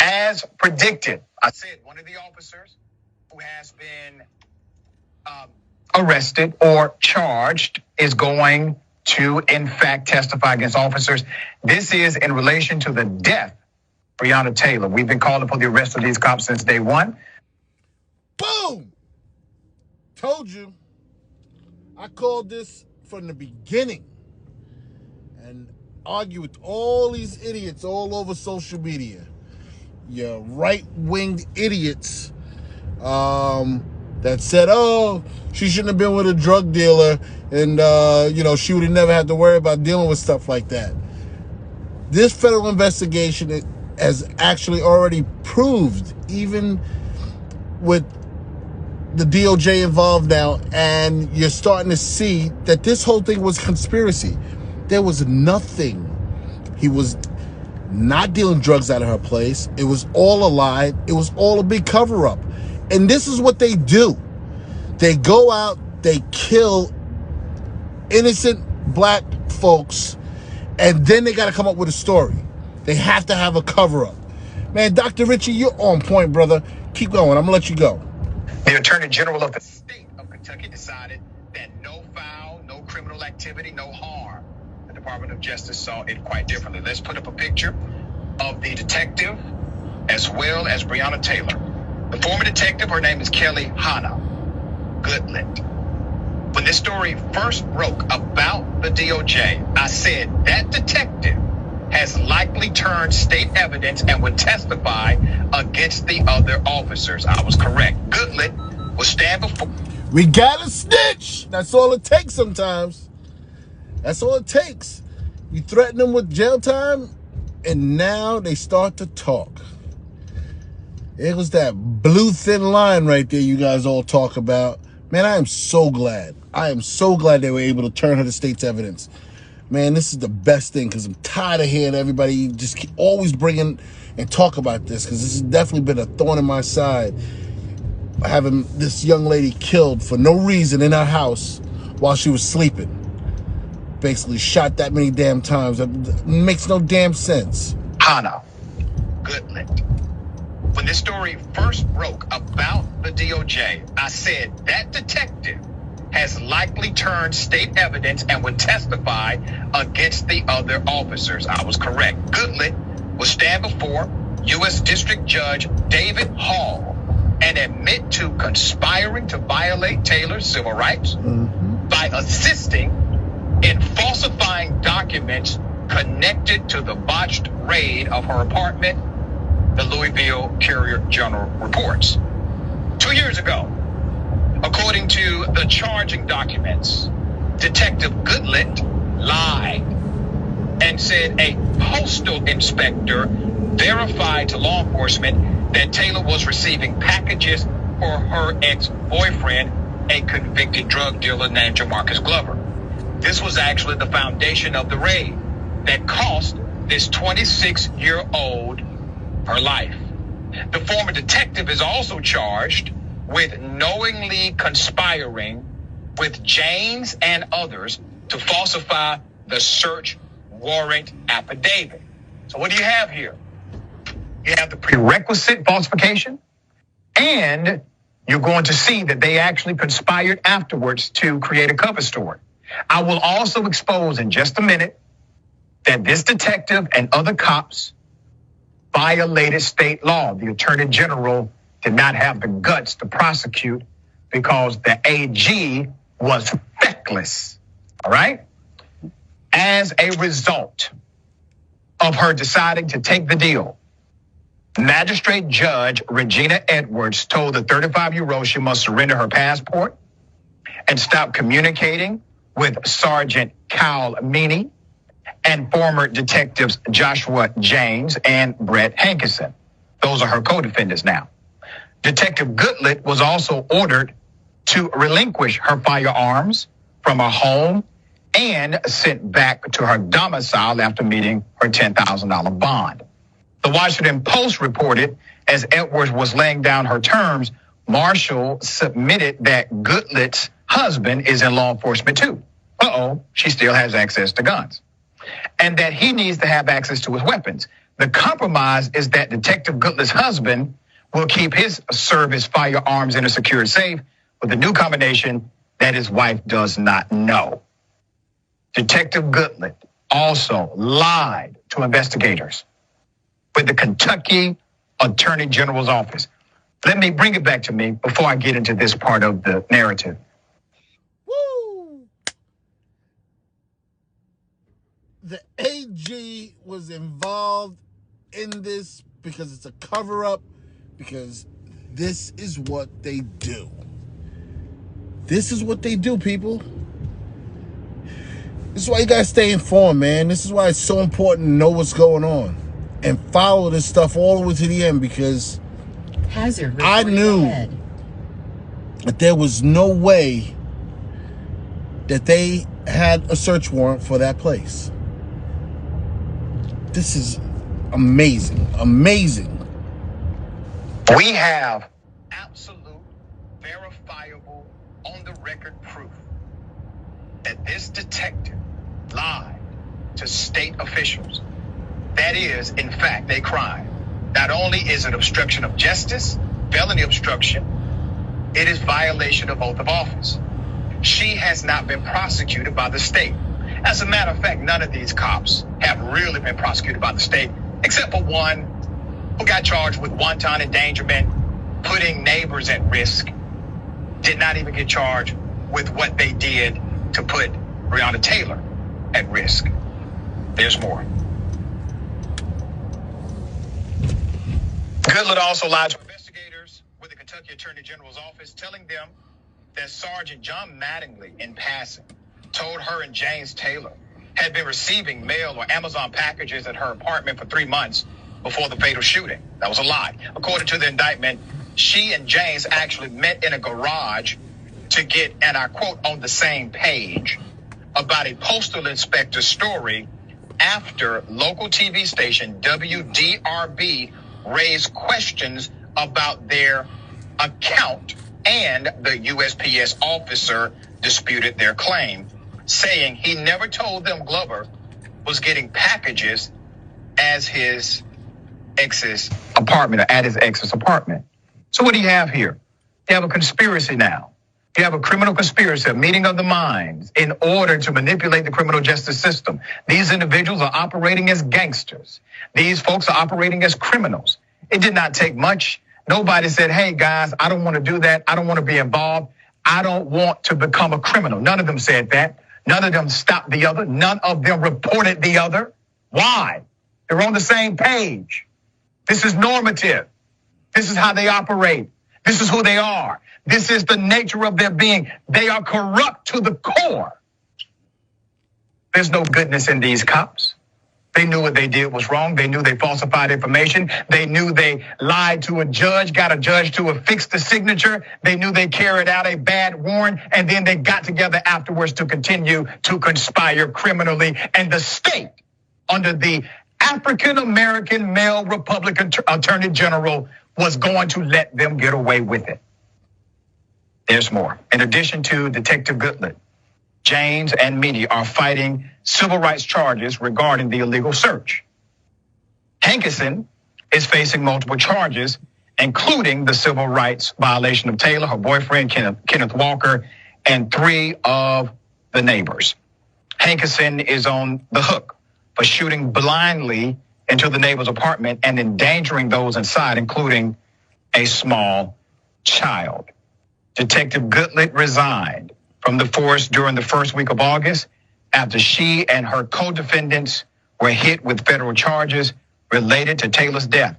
As predicted, I said one of the officers who has been arrested or charged is going to, in fact, testify against officers. This is in relation to the death of Breonna Taylor. We've been calling for the arrest of these cops since day one. Boom! Told you. I called this from the beginning and argue with all these idiots all over social media. Your right-winged idiots that said, oh, she shouldn't have been with a drug dealer and, she would have never had to worry about dealing with stuff like that. This federal investigation has actually already proved, even with the DOJ involved now, and you're starting to see that this whole thing was conspiracy. There was nothing. He was not dealing drugs out of her place. It was all a lie. It was all a big cover-up. And this is what they do. They go out, they kill innocent black folks, and then they got to come up with a story. They have to have a cover-up. Man, Dr. Richie, you're on point, brother. Keep going. I'm going to let you go. The Attorney General of the state of Kentucky decided that no foul, no criminal activity, no harm. The Department of Justice saw it quite differently. Let's put up a picture of the detective as well as Breonna Taylor. The former detective, her name is Kelly Hannah Goodlett. When this story first broke about the DOJ, I said that detective has likely turned state evidence and would testify against the other officers. I was correct. Goodlett will stand before. We gotta snitch. That's all it takes sometimes. That's all it takes. You threaten them with jail time, and now they start to talk. It was that blue thin line right there you guys all talk about. Man, I am so glad. I am so glad they were able to turn her to state's evidence. Man, this is the best thing, because I'm tired of hearing everybody just keep always bringing and talk about this, because this has definitely been a thorn in my side, having this young lady killed for no reason in her house while she was sleeping. Basically shot that many damn times. It makes no damn sense. Hannah Goodlett. When this story first broke about the DOJ, I said that detective has likely turned state evidence and would testify against the other officers. I was correct. Goodlett will stand before U.S. District Judge David Hall and admit to conspiring to violate Taylor's civil rights by assisting in falsifying documents connected to the botched raid of her apartment, the Louisville Courier-Journal reports. 2 years ago, according to the charging documents, Detective Goodlett lied and said a postal inspector verified to law enforcement that Taylor was receiving packages for her ex-boyfriend, a convicted drug dealer named Jamarcus Glover. This was actually the foundation of the raid that cost this 26-year-old her life. The former detective is also charged with knowingly conspiring with James and others to falsify the search warrant affidavit. So what do you have here? You have the prerequisite falsification, and you're going to see that they actually conspired afterwards to create a cover story. I will also expose in just a minute that this detective and other cops violated state law. The Attorney General did not have the guts to prosecute because the AG was feckless, all right? As a result of her deciding to take the deal, Magistrate Judge Regina Edwards told the 35-year-old she must surrender her passport and stop communicating with Sergeant Kyle Meany and former detectives Joshua James and Brett Hankinson. Those are her co-defendants now. Detective Goodlett was also ordered to relinquish her firearms from her home and sent back to her domicile after meeting her $10,000 bond. The Washington Post reported as Edwards was laying down her terms, Marshall submitted that Goodlett's husband is in law enforcement too. She still has access to guns. And that he needs to have access to his weapons. The compromise is that Detective Goodlet's husband will keep his service firearms in a secured safe with a new combination that his wife does not know. Detective Goodlet also lied to investigators with the Kentucky Attorney General's office. Let me bring it back to me before I get into this part of the narrative. Woo! The AG was involved in this because it's a cover-up, because this is what they do. This is what they do, people. This is why you gotta stay informed, man. This is why it's so important to know what's going on and follow this stuff all the way to the end, because I knew that there was no way that they had a search warrant for that place. This is amazing, amazing. We have absolute, verifiable, on-the-record proof that this detective lied to state officials. That is, in fact, a crime. Not only is it obstruction of justice, felony obstruction, it is violation of oath of office. She has not been prosecuted by the state. As a matter of fact, none of these cops have really been prosecuted by the state, except for one who got charged with wanton endangerment, putting neighbors at risk, did not even get charged with what they did to put Breonna Taylor at risk. There's more. Goodlet also lied to investigators with the Kentucky Attorney General's office, telling them that Sergeant John Mattingly, in passing, told her and James Taylor had been receiving mail or Amazon packages at her apartment for 3 months before the fatal shooting. That was a lie. According to the indictment, she and James actually met in a garage to get, and I quote, on the same page about a postal inspector's story after local TV station WDRB raised questions about their account, and the USPS officer disputed their claim, saying he never told them Glover was getting packages as his ex's apartment, or at his ex's apartment. So what do you have here? You have a conspiracy now. You have a criminal conspiracy, a meeting of the minds in order to manipulate the criminal justice system. These individuals are operating as gangsters. These folks are operating as criminals. It did not take much. Nobody said, hey guys, I don't want to do that. I don't want to be involved. I don't want to become a criminal. None of them said that. None of them stopped the other. None of them reported the other. Why? They're on the same page. This is normative. This is how they operate. This is who they are. This is the nature of their being. They are corrupt to the core. There's no goodness in these cops. They knew what they did was wrong. They knew they falsified information. They knew they lied to a judge, got a judge to affix the signature. They knew they carried out a bad warrant, and then they got together afterwards to continue to conspire criminally. And the state, under the African-American male Republican Attorney General, was going to let them get away with it. There's more. In addition to Detective Goodlet, James and Minnie are fighting civil rights charges regarding the illegal search. Hankerson is facing multiple charges, including the civil rights violation of Taylor, her boyfriend, Kenneth Walker, and 3 of the neighbors. Hankerson is on the hook for shooting blindly into the neighbor's apartment and endangering those inside, including a small child. Detective Goodlet resigned from the force during the first week of August after she and her co-defendants were hit with federal charges related to Taylor's death.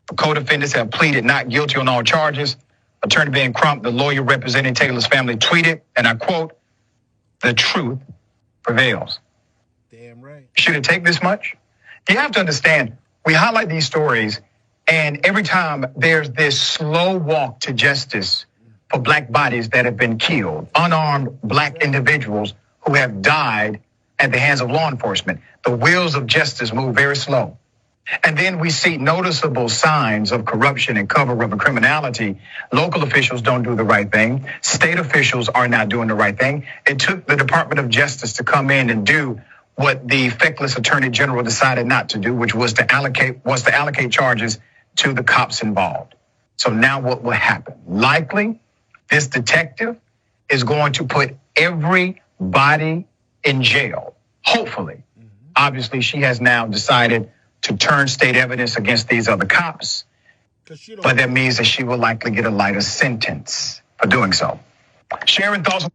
The co-defendants have pleaded not guilty on all charges. Attorney Van Crump, the lawyer representing Taylor's family, tweeted, and I quote, "The truth prevails." Damn right. Should it take this much? You have to understand, we highlight these stories, and every time there's this slow walk to justice for black bodies that have been killed, unarmed black individuals who have died at the hands of law enforcement. The wheels of justice move very slow. And then we see noticeable signs of corruption and cover-up of criminality. Local officials don't do the right thing. State officials are not doing the right thing. It took the Department of Justice to come in and do what the feckless attorney general decided not to do, which was to allocate charges to the cops involved. So now what will happen? Likely, this detective is going to put everybody in jail. Hopefully. Obviously, she has now decided to turn state evidence against these other cops. But that means that she will likely get a lighter sentence for doing so. Sharing thoughts.